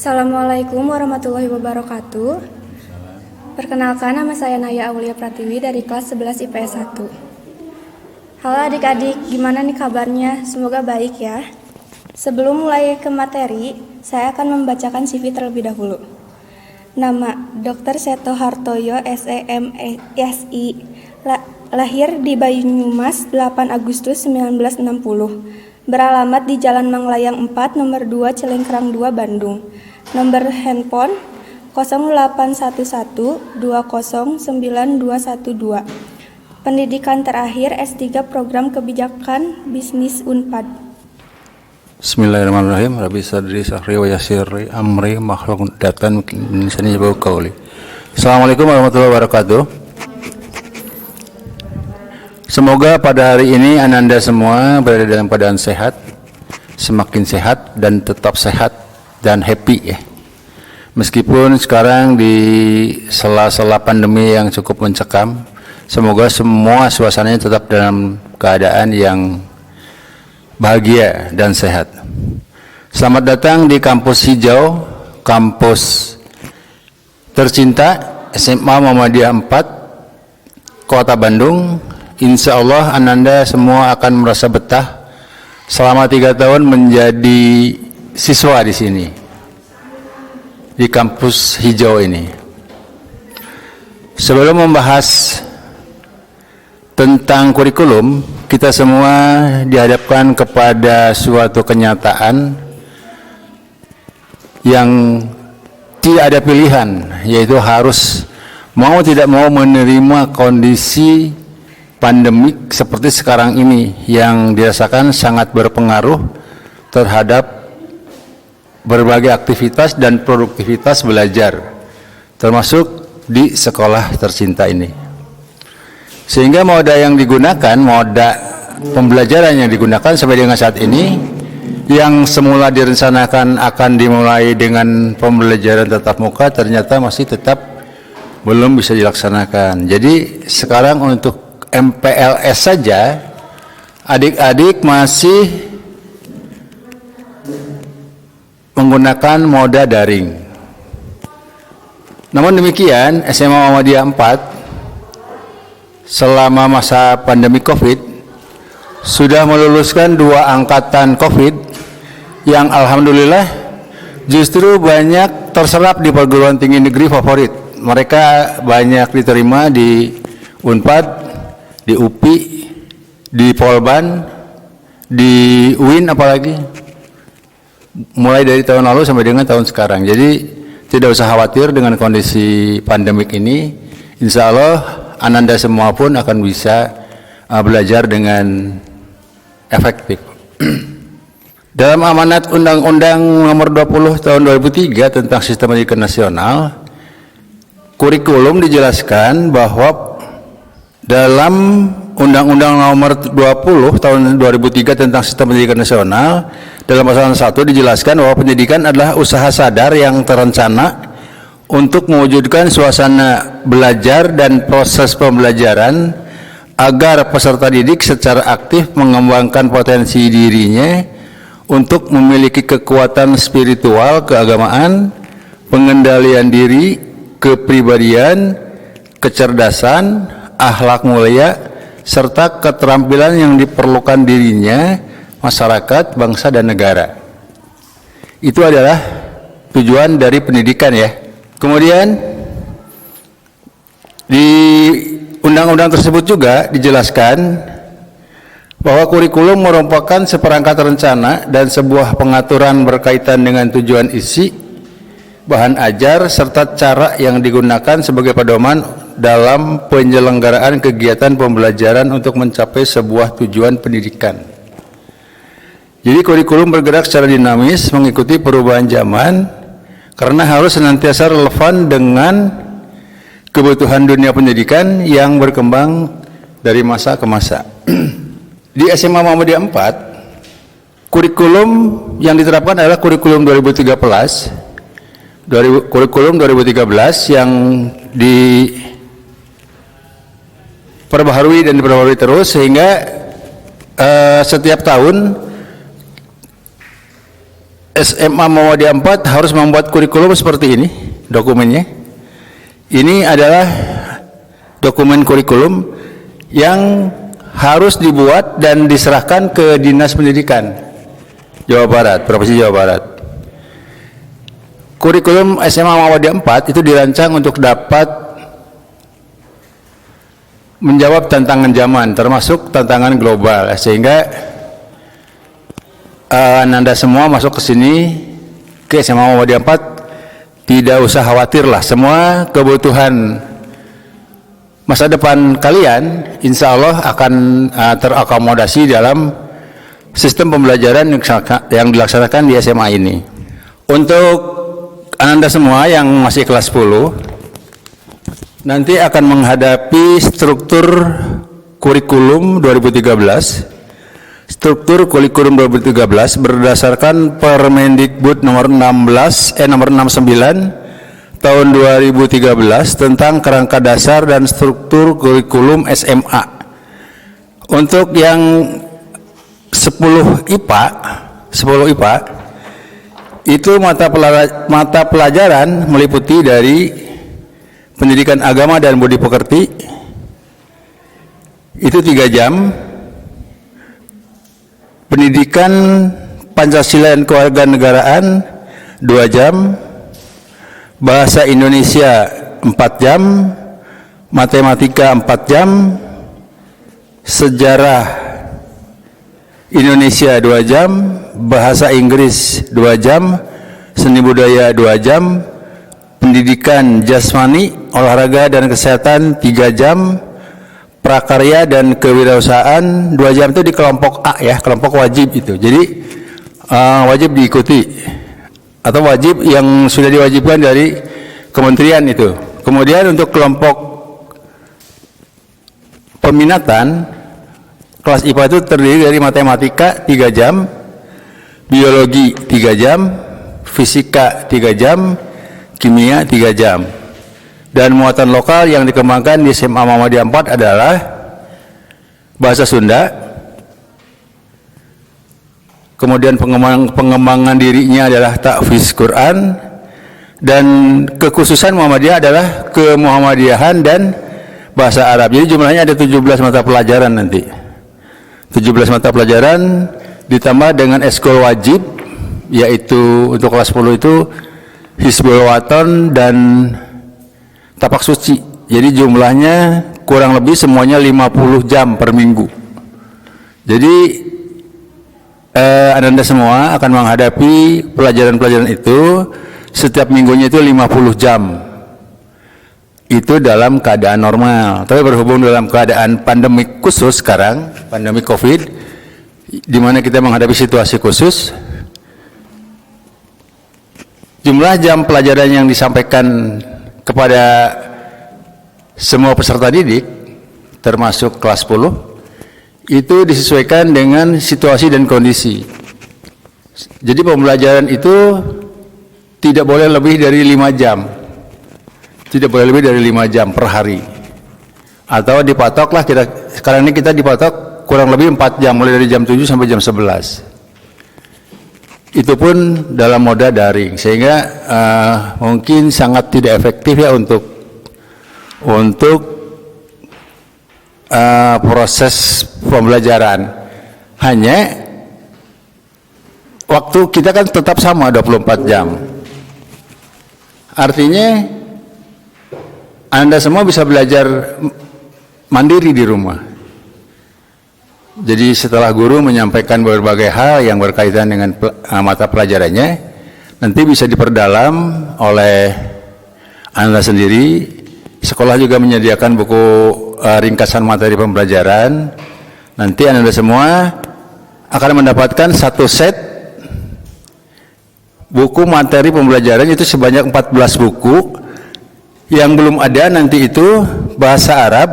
Assalamualaikum warahmatullahi wabarakatuh. Perkenalkan, nama saya Naya Aulia Pratiwi dari kelas 11 IPS 1. Halo adik-adik, gimana nih kabarnya? Semoga baik ya. Sebelum mulai ke materi, saya akan membacakan CV terlebih dahulu. Nama, Dr. Seto Hartoyo, SEMSI, lahir di Banyumas 8 Agustus 1960. Beralamat di Jalan Manglayang 4, nomor 2, Cilengkrang 2, Bandung. Nomor handphone 0811209212. Pendidikan terakhir S3 Program Kebijakan Bisnis Unpad. Bismillahirrahmanirrahim. Rabbi sadri sahri wa yassirli amri makhluk datan insani bau qauli. Assalamualaikum warahmatullahi wabarakatuh. Semoga pada hari ini Ananda semua berada dalam keadaan sehat, semakin sehat dan tetap sehat dan happy ya. Meskipun sekarang di sela-sela pandemi yang cukup mencekam, semoga semua suasananya tetap dalam keadaan yang bahagia dan sehat. Selamat datang di kampus hijau, kampus tercinta SMA Muhammadiyah 4, Kota Bandung. Insya Allah Ananda semua akan merasa betah selama 3 tahun menjadi siswa di sini, di kampus hijau ini. Sebelum membahas tentang kurikulum, kita semua dihadapkan kepada suatu kenyataan yang tidak ada pilihan, yaitu harus mau tidak mau menerima kondisi pandemik seperti sekarang ini yang dirasakan sangat berpengaruh terhadap berbagai aktivitas dan produktivitas belajar, termasuk di sekolah tercinta ini. Sehingga moda yang digunakan, moda pembelajaran yang digunakan sampai dengan saat ini, yang semula direncanakan akan dimulai dengan pembelajaran tatap muka, ternyata masih tetap belum bisa dilaksanakan. Jadi sekarang untuk MPLS saja, adik-adik masih menggunakan moda daring. Namun demikian, SMA Muhammadiyah 4 selama masa pandemi COVID sudah meluluskan 2 angkatan COVID yang alhamdulillah justru banyak terserap di perguruan tinggi negeri favorit. Mereka banyak diterima di Unpad, di UPI, di Polban, di UIN apalagi, mulai dari tahun lalu sampai dengan tahun sekarang. Jadi tidak usah khawatir dengan kondisi pandemik ini. Insya Allah Ananda semua pun akan bisa belajar dengan efektif. Dalam amanat Undang-Undang Nomor 20 Tahun 2003 tentang Sistem Pendidikan Nasional, kurikulum dijelaskan bahwa dalam Undang-Undang Nomor 20 Tahun 2003 tentang Sistem Pendidikan Nasional, dalam pasal 1 dijelaskan bahwa pendidikan adalah usaha sadar yang terencana untuk mewujudkan suasana belajar dan proses pembelajaran agar peserta didik secara aktif mengembangkan potensi dirinya untuk memiliki kekuatan spiritual, keagamaan, pengendalian diri, kepribadian, kecerdasan, akhlak mulia, serta keterampilan yang diperlukan dirinya, masyarakat, bangsa, dan negara. Itu adalah tujuan dari pendidikan ya. Kemudian di undang-undang tersebut juga dijelaskan bahwa kurikulum merupakan seperangkat rencana dan sebuah pengaturan berkaitan dengan tujuan isi, bahan ajar, serta cara yang digunakan sebagai pedoman dalam penyelenggaraan kegiatan pembelajaran untuk mencapai sebuah tujuan pendidikan. Jadi kurikulum bergerak secara dinamis mengikuti perubahan zaman karena harus senantiasa relevan dengan kebutuhan dunia pendidikan yang berkembang dari masa ke masa. Di SMA Muhammadiyah 4, kurikulum yang diterapkan adalah kurikulum 2013, kurikulum 2013 yang diperbaharui dan diperbaharui terus sehingga setiap tahun SMA Muhammadiyah 4 harus membuat kurikulum seperti ini dokumennya. Ini adalah dokumen kurikulum yang harus dibuat dan diserahkan ke Dinas Pendidikan Jawa Barat, Provinsi Jawa Barat. Kurikulum SMA Muhammadiyah 4 itu dirancang untuk dapat menjawab tantangan zaman, termasuk tantangan global, sehingga Anda semua masuk ke sini ke SMA Muhammadiyah 4 tidak usah khawatir lah, semua kebutuhan masa depan kalian insya Allah akan terakomodasi dalam sistem pembelajaran yang dilaksanakan di SMA ini. Untuk Anda semua yang masih kelas 10 nanti akan menghadapi struktur kurikulum 2013. Struktur kurikulum 2013 berdasarkan Permendikbud nomor 69 tahun 2013 tentang kerangka dasar dan struktur kurikulum SMA. Untuk yang 10 IPA itu mata pelajaran meliputi dari pendidikan agama dan budi pekerti itu 3 jam, pendidikan Pancasila dan kewarganegaraan 2 jam, bahasa Indonesia 4 jam, matematika 4 jam, sejarah Indonesia 2 jam, bahasa Inggris 2 jam, seni budaya 2 jam, pendidikan jasmani, olahraga dan kesehatan 3 jam, prakarya dan kewirausahaan 2 jam. Itu di kelompok A ya, kelompok wajib itu. Jadi wajib diikuti atau wajib yang sudah diwajibkan dari kementerian itu. Kemudian untuk kelompok peminatan, kelas IPA itu terdiri dari matematika 3 jam, biologi 3 jam, fisika 3 jam, kimia 3 jam. Dan muatan lokal yang dikembangkan di SMA Muhammadiyah 4 adalah bahasa Sunda, kemudian pengembangan dirinya adalah tahfiz Quran, dan kekhususan Muhammadiyah adalah kemuhammadiyahan dan bahasa Arab. Jadi jumlahnya ada 17 mata pelajaran nanti. 17 mata pelajaran ditambah dengan eskul wajib, yaitu untuk kelas 10 itu Hizbul Waton dan tapak suci. Jadi jumlahnya kurang lebih semuanya 50 jam per minggu. Jadi Anda semua akan menghadapi pelajaran-pelajaran itu setiap minggunya itu 50 jam. Itu dalam keadaan normal. Tapi berhubung dalam keadaan pandemi khusus sekarang, pandemi COVID, di mana kita menghadapi situasi khusus, jumlah jam pelajaran yang disampaikan kepada semua peserta didik, termasuk kelas 10, itu disesuaikan dengan situasi dan kondisi. Jadi pembelajaran itu tidak boleh lebih dari 5 jam. Tidak boleh lebih dari 5 jam per hari. Atau dipatoklah, sekarang ini kita dipatok kurang lebih 4 jam, mulai dari jam 7 sampai jam 11. Itu pun dalam moda daring, sehingga mungkin sangat tidak efektif ya untuk proses pembelajaran. Hanya waktu kita kan tetap sama 24 jam. Artinya Anda semua bisa belajar mandiri di rumah. Jadi setelah guru menyampaikan berbagai hal yang berkaitan dengan mata pelajarannya, nanti bisa diperdalam oleh Anda sendiri. Sekolah juga menyediakan buku ringkasan materi pembelajaran. Nanti Anda semua akan mendapatkan 1 set buku materi pembelajaran, itu sebanyak 14 buku. Yang belum ada nanti itu bahasa Arab,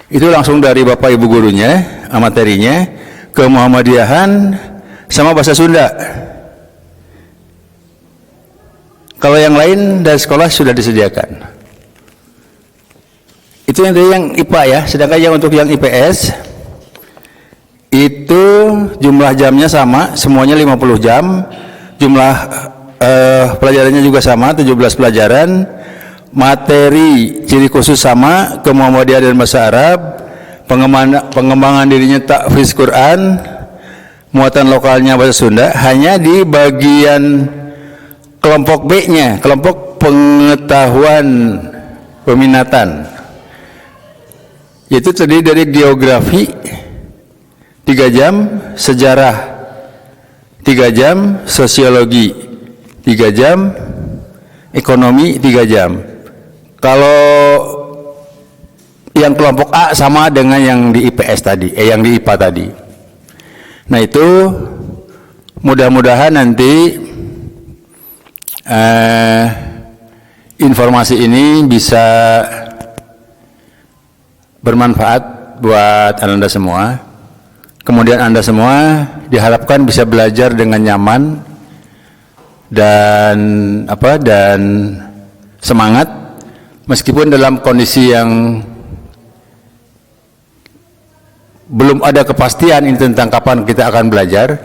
itu langsung dari Bapak Ibu gurunya, materinya, ke Muhammadiyahan, sama bahasa Sunda. Kalau yang lain dari sekolah sudah disediakan. Itu yang dari yang IPA ya. Sedangkan yang untuk yang IPS, itu jumlah jamnya sama, semuanya 50 jam. jumlah pelajarannya juga sama, 17 pelajaran, materi ciri khusus sama, kemuhammadiyah dan bahasa Arab, pengembangan dirinya tahfiz Quran, muatan lokalnya bahasa Sunda. Hanya di bagian kelompok B-nya, kelompok pengetahuan peminatan, itu terdiri dari geografi 3 jam, sejarah 3 jam, sosiologi 3 jam, ekonomi 3 jam. Kalau yang kelompok A sama dengan yang di IPS tadi, yang di IPA tadi. Nah itu mudah-mudahan nanti informasi ini bisa bermanfaat buat Anda semua. Kemudian Anda semua diharapkan bisa belajar dengan nyaman dan semangat, meskipun dalam kondisi yang belum ada kepastian ini tentang kapan kita akan belajar.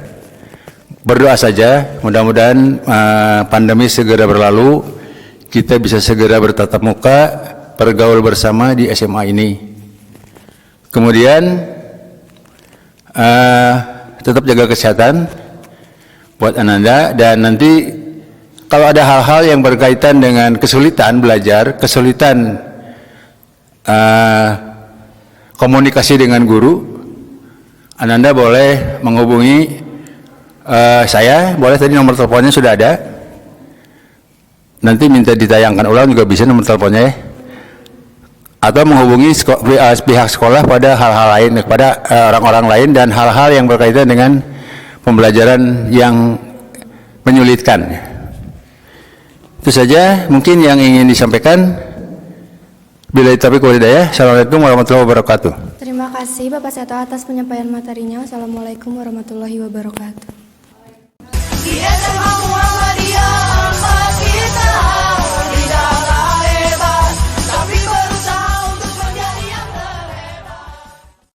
Berdoa saja, mudah-mudahan pandemi segera berlalu, kita bisa segera bertatap muka, bergaul bersama di SMA ini. Kemudian tetap jaga kesehatan buat Anda, dan nanti kalau ada hal-hal yang berkaitan dengan kesulitan belajar, kesulitan komunikasi dengan guru, Anda boleh menghubungi saya, boleh, tadi nomor teleponnya sudah ada. Nanti minta ditayangkan ulang juga bisa nomor teleponnya ya. Atau menghubungi pihak sekolah pada hal-hal lain, kepada orang-orang lain dan hal-hal yang berkaitan dengan pembelajaran yang menyulitkan. Itu saja mungkin yang ingin disampaikan. Billahi taufiq wal hidayah. Assalamualaikum warahmatullahi wabarakatuh. Terima kasih Bapak Seto atas penyampaian materinya. Wassalamualaikum warahmatullahi wabarakatuh. Di SMA